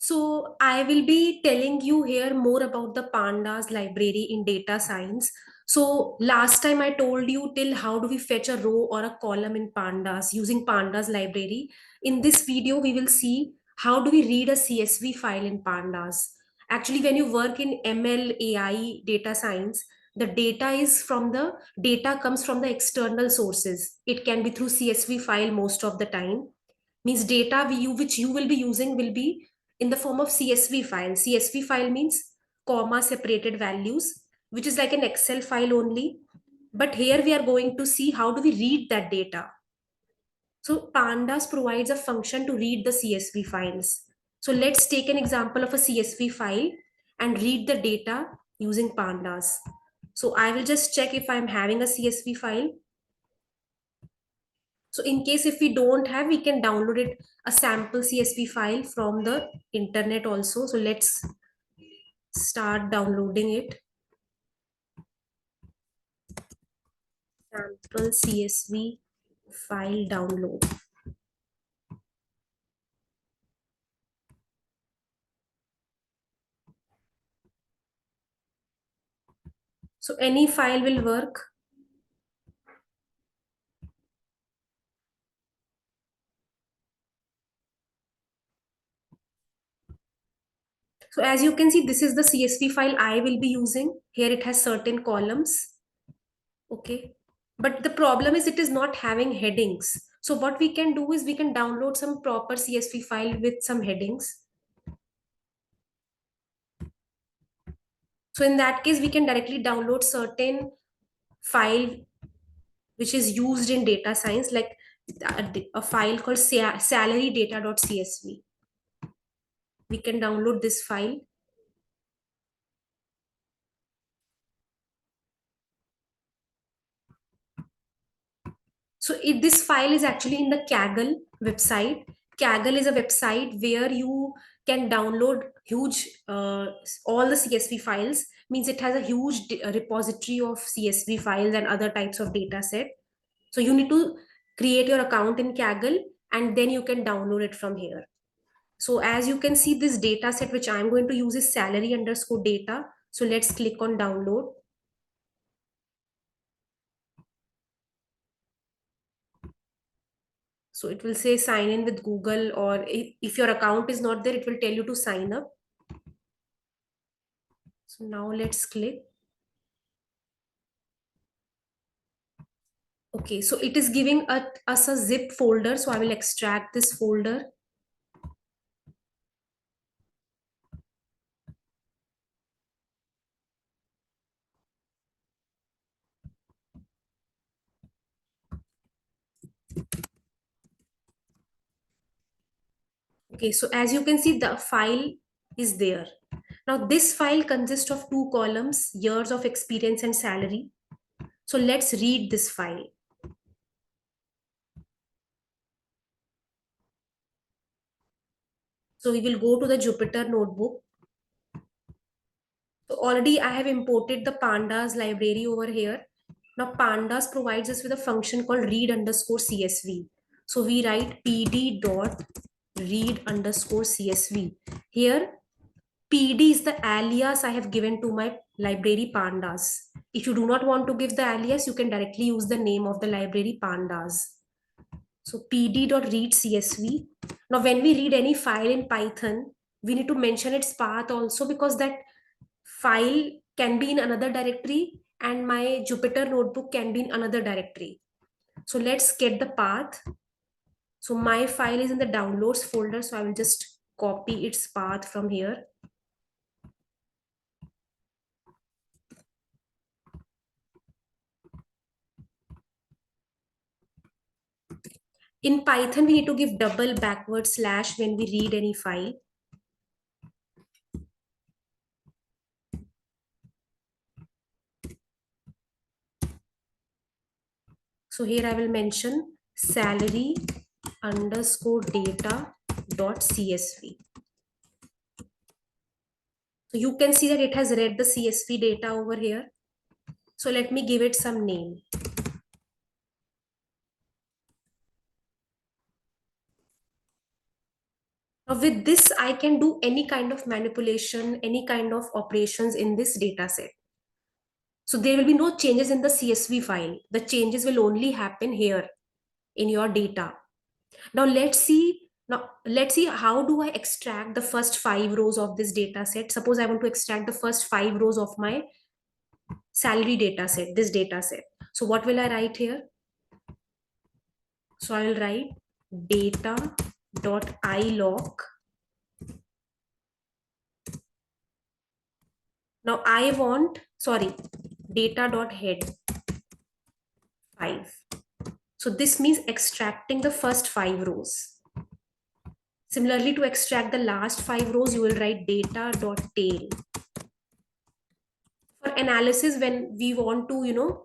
So I will be telling you here more about the Pandas library in data science. So last time I told you till how do we fetch a row or a column in Pandas using Pandas library. In this video, we will see how do we read a CSV file in Pandas. Actually, when you work in ML, AI, data science, the data comes from the external sources. It can be through CSV file most of the time. Means data which you will be using will be in the form of CSV file. CSV file means comma separated values, which is like an Excel file only. But here we are going to see how do we read that data. So Pandas provides a function to read the CSV files. So let's take an example of a CSV file and read the data using Pandas. So I will just check if I'm having a CSV file. So in case if we don't have, we can download it a sample CSV file from the internet also. So let's start downloading it. Sample CSV file download. So any file will work. So as you can see, this is the CSV file I will be using. Here it has certain columns. Okay. But the problem is it is not having headings. So what we can do is we can download some proper CSV file with some headings. So in that case, we can directly download certain file which is used in data science, like a file called salary-data.csv. We can download this file. So this file is actually in the Kaggle website. Kaggle is a website where you can download huge, all the CSV files. Means it has a huge repository of CSV files and other types of data set. So you need to create your account in Kaggle and then you can download it from here. So as you can see, this data set which I'm going to use is salary underscore data. So let's click on download. So it will say sign in with Google, or if your account is not there, it will tell you to sign up. So now let's click. Okay, so it is giving us a zip folder. So I will extract this folder. Okay, so as you can see, the file is there. Now this file consists of two columns, years of experience and salary. So let's read this file. So we will go to the Jupyter notebook. So already I have imported the Pandas library over here. Now Pandas provides us with a function called read underscore CSV. So we write pd dot read underscore CSV. Here PD is the alias I have given to my library Pandas. If you do not want to give the alias, you can directly use the name of the library Pandas. So pd.read CSV. Now when we read any file in Python, we need to mention its path also, because that file can be in another directory and my Jupyter notebook can be in another directory. So let's get the path. So my file is in the downloads folder. So I will just copy its path from here. In Python, we need to give double backward slash when we read any file. So here I will mention salary underscore data dot CSV. So you can see that it has read the CSV data over here. So let me give it some name. Now with this, I can do any kind of manipulation, any kind of operations in this data set. So there will be no changes in the CSV file. The changes will only happen here in your data. Now let's see how do I extract the first 5 rows of this data set. Suppose I want to extract the first 5 rows of my salary data set, this data set. So what will I write here? So I will write data.iloc. Now I want, sorry, data.head 5. So this means extracting the first 5 rows. Similarly, to extract the last 5 rows, you will write data.tail. For analysis, when we want to,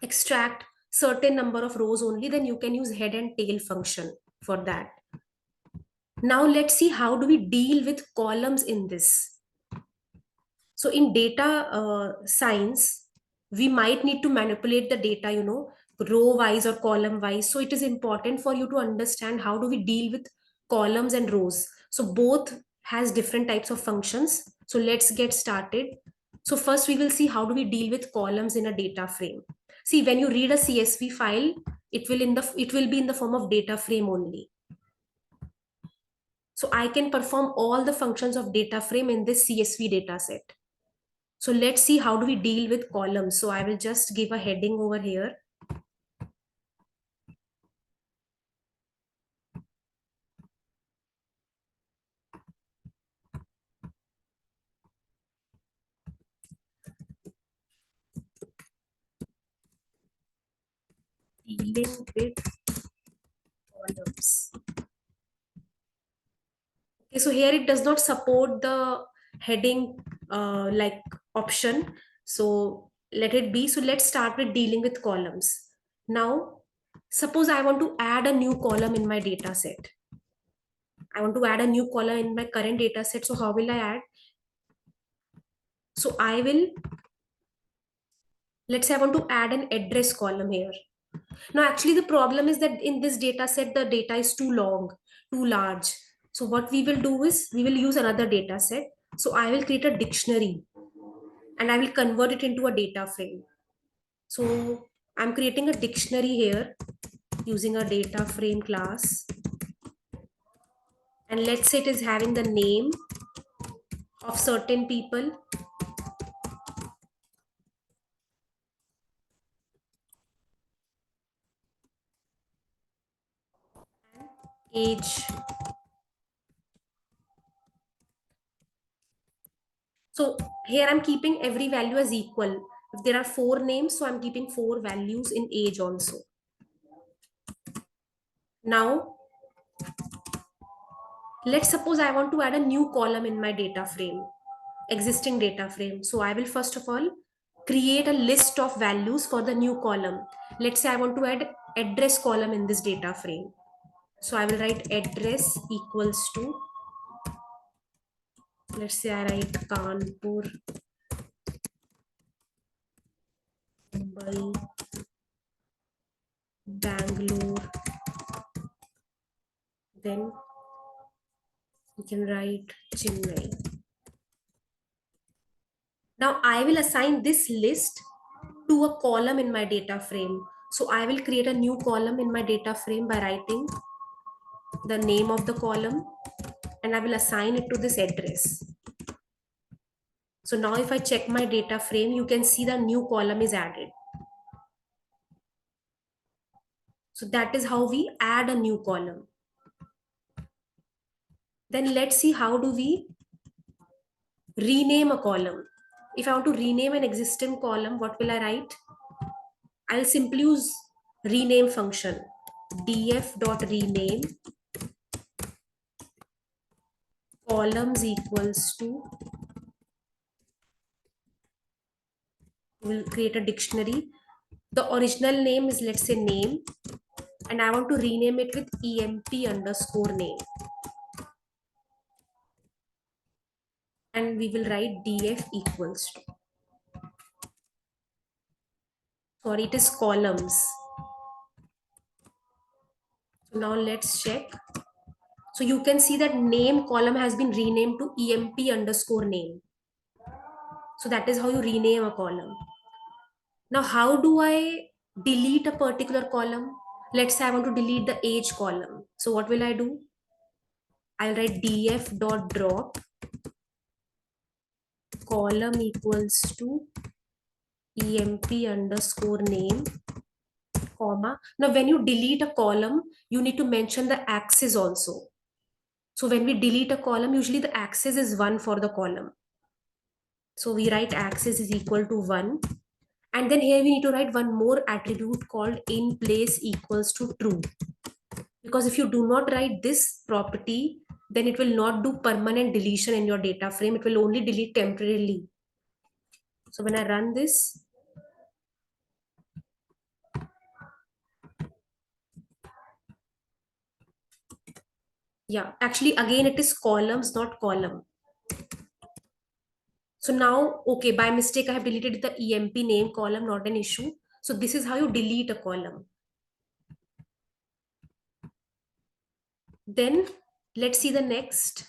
extract certain number of rows only, then you can use head and tail function for that. Now let's see how do we deal with columns in this. So in data science, we might need to manipulate the data, row wise or column wise. So it is important for you to understand how do we deal with columns and rows. So both has different types of functions. So let's get started. So first we will see how do we deal with columns in a data frame. See, when you read a CSV file, it will be in the form of data frame only. So I can perform all the functions of data frame in this CSV data set. So let's see how do we deal with columns. So I will just give a heading over here. Dealing with columns. Okay, so here it does not support the heading like option. So let it be. So let's start with dealing with columns. Now, suppose I want to add a new column in my data set. I want to add a new column in my current data set. So how will I add? So let's say I want to add an address column here. Now, actually, the problem is that in this data set, the data is too long, too large. So what we will do is we will use another data set. So I will create a dictionary and I will convert it into a data frame. So I'm creating a dictionary here using a data frame class. And let's say it is having the name of certain people, age. So here I'm keeping every value as equal. If there are 4 names, so I'm keeping 4 values in age also. Now, let's suppose I want to add a new column in my data frame, existing data frame. So I will first of all create a list of values for the new column. Let's say I want to add address column in this data frame. So I will write address equals to, let's say I write Kanpur, Mumbai, Bangalore. Then you can write Chennai. Now I will assign this list to a column in my data frame. So I will create a new column in my data frame by writing the name of the column and I will assign it to this address. So now if I check my data frame, you can see the new column is added. So that is how we add a new column. Then let's see how do we rename a column. If I want to rename an existing column, what will I write? I'll simply use rename function. df.rename columns equals to, we'll create a dictionary. The original name is, let's say, name, and I want to rename it with emp_name. And we will write df equals to, sorry, it is columns. So now let's check. So you can see that name column has been renamed to emp underscore name. So that is how you rename a column. Now, how do I delete a particular column? Let's say I want to delete the age column. So what will I do? I'll write df dot drop column equals to emp underscore name, comma. Now, when you delete a column, you need to mention the axis also. So when we delete a column, usually the axis is 1 for the column. So we write axis is equal to 1. And then here we need to write one more attribute called in place equals to true. Because if you do not write this property, then it will not do permanent deletion in your data frame. It will only delete temporarily. So when I run this, yeah, actually again it is columns, not column. So now, okay, by mistake I have deleted the emp name column, not an issue. So this is how you delete a column. Then let's see the next.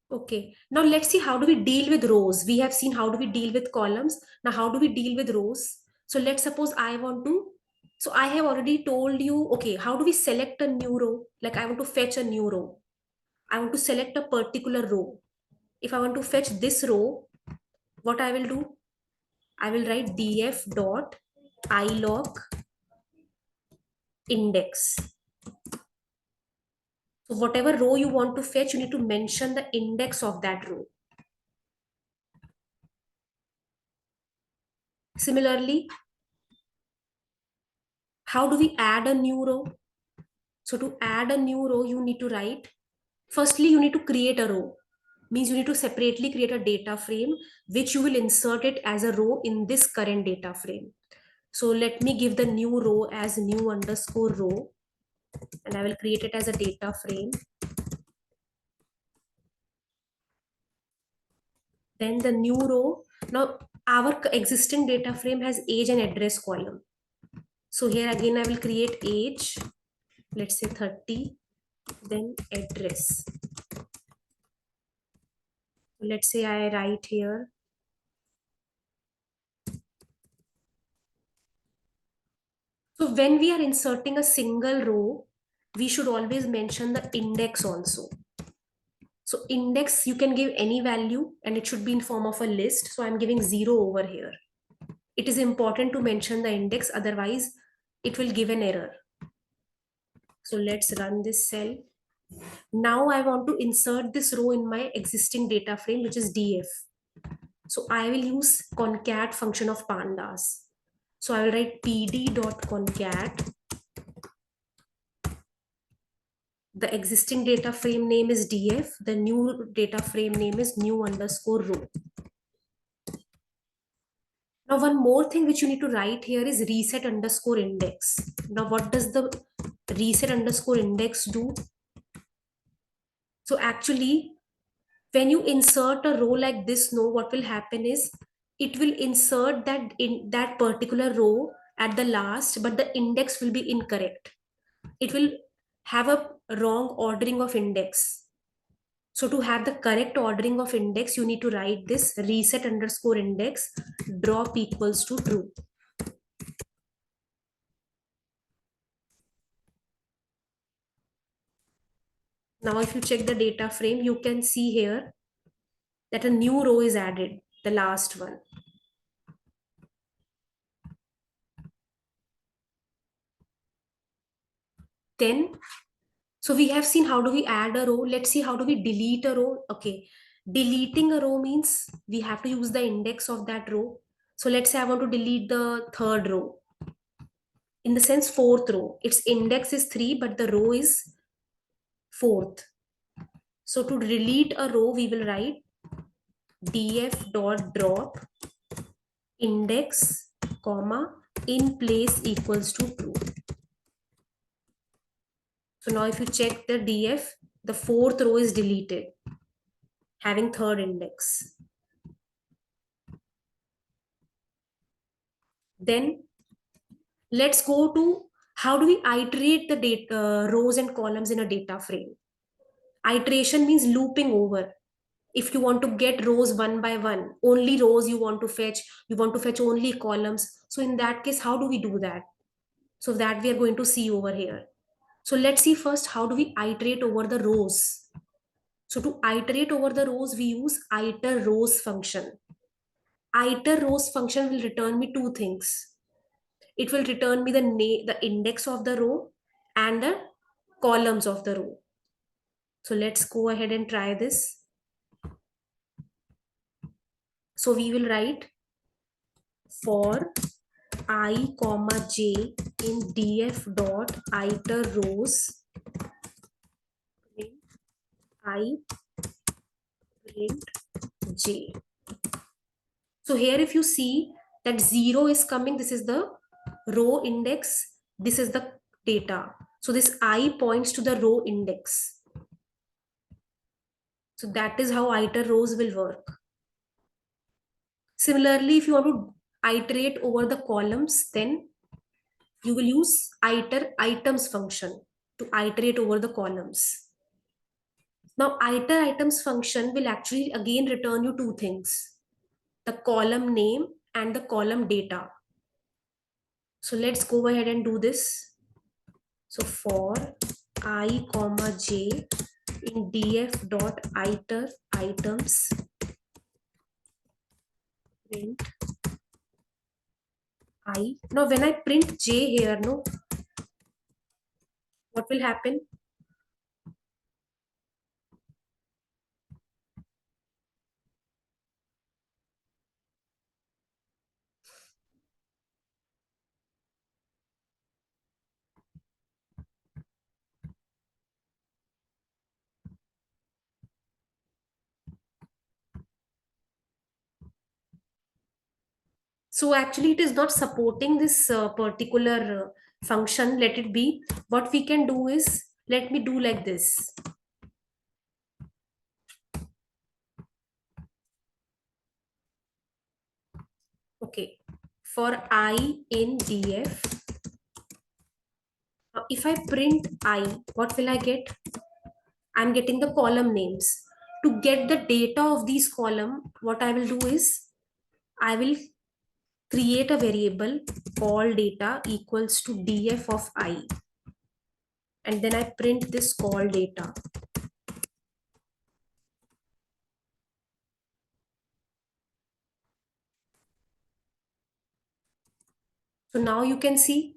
Okay, now let's see how do we deal with rows. We have seen how do we deal with columns. Now how do we deal with rows? So let's suppose I want to, so I have already told you, okay, how do we select a new row? Like I want to fetch a new row. I want to select a particular row. If I want to fetch this row, what I will do? I will write df dot ilog index. So whatever row you want to fetch, you need to mention the index of that row. Similarly, how do we add a new row? So to add a new row, you need to write, firstly, you need to create a row. Means you need to separately create a data frame, which you will insert it as a row in this current data frame. So let me give the new row as new underscore row, and I will create it as a data frame. Then the new row, now our existing data frame has age and address column. So here again, I will create age, let's say 30, then address. Let's say I write here. So when we are inserting a single row, we should always mention the index also. So index, you can give any value and it should be in form of a list. So I'm giving 0 over here. It is important to mention the index, otherwise it will give an error. So let's run this cell. Now I want to insert this row in my existing data frame, which is df. So I will use concat function of pandas. So I will write pd.concat. The existing data frame name is df. The new data frame name is new underscore row. Now one more thing which you need to write here is reset underscore index. Now what does the reset underscore index do? So actually, when you insert a row like this, no, what will happen is it will insert that in that particular row at the last, but the index will be incorrect. It will have a wrong ordering of index. So to have the correct ordering of index, you need to write this reset underscore index drop equals to true. Now, if you check the data frame, you can see here that a new row is added, the last one. Then, so we have seen how do we add a row. Let's see how do we delete a row. Okay, deleting a row means we have to use the index of that row. So let's say I want to delete the third row. In the sense fourth row, its index is 3, but the row is fourth. So to delete a row, we will write df dot drop index, comma, in place equals to true. So now if you check the df, the fourth row is deleted, having third index. Then let's go to how do we iterate the data, rows and columns in a data frame. Iteration means looping over. If you want to get rows one by one, only rows you want to fetch only columns. So in that case, how do we do that? So that we are going to see over here. So let's see first, how do we iterate over the rows? So to iterate over the rows, we use iter rows function. Iter rows function will return me two things. It will return me the index of the row and the columns of the row. So let's go ahead and try this. So we will write for I comma j in df dot iter rows I print j. So here if you see that 0 is coming, this is the row index, this is the data. So this I points to the row index. So that is how iter rows will work. Similarly, if you want to iterate over the columns, then you will use iter items function to iterate over the columns. Now, iter items function will actually again return you two things, the column name and the column data. So let's go ahead and do this. So for I comma j in df dot iter items print I. Now when I print j here, no, what will happen? So actually it is not supporting this particular function. Let it be. What we can do is, let me do like this. Okay. For I in df, if I print I, what will I get? I'm getting the column names. To get the data of these column, what I will do is, I will create a variable call data equals to df of I. And then I print this call data. So now you can see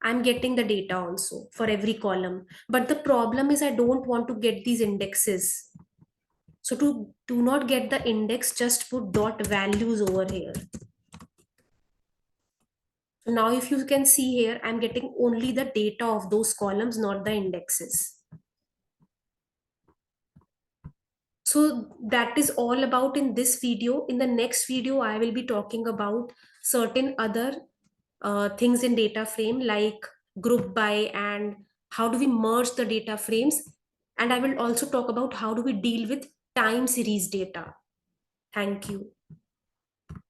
I'm getting the data also for every column. But the problem is I don't want to get these indexes. So to do not get the index, just put dot values over here. So now if you can see here, I'm getting only the data of those columns, not the indexes. So that is all about in this video. In the next video, I will be talking about certain other things in data frame like group by and how do we merge the data frames. And I will also talk about how do we deal with time series data. Thank you.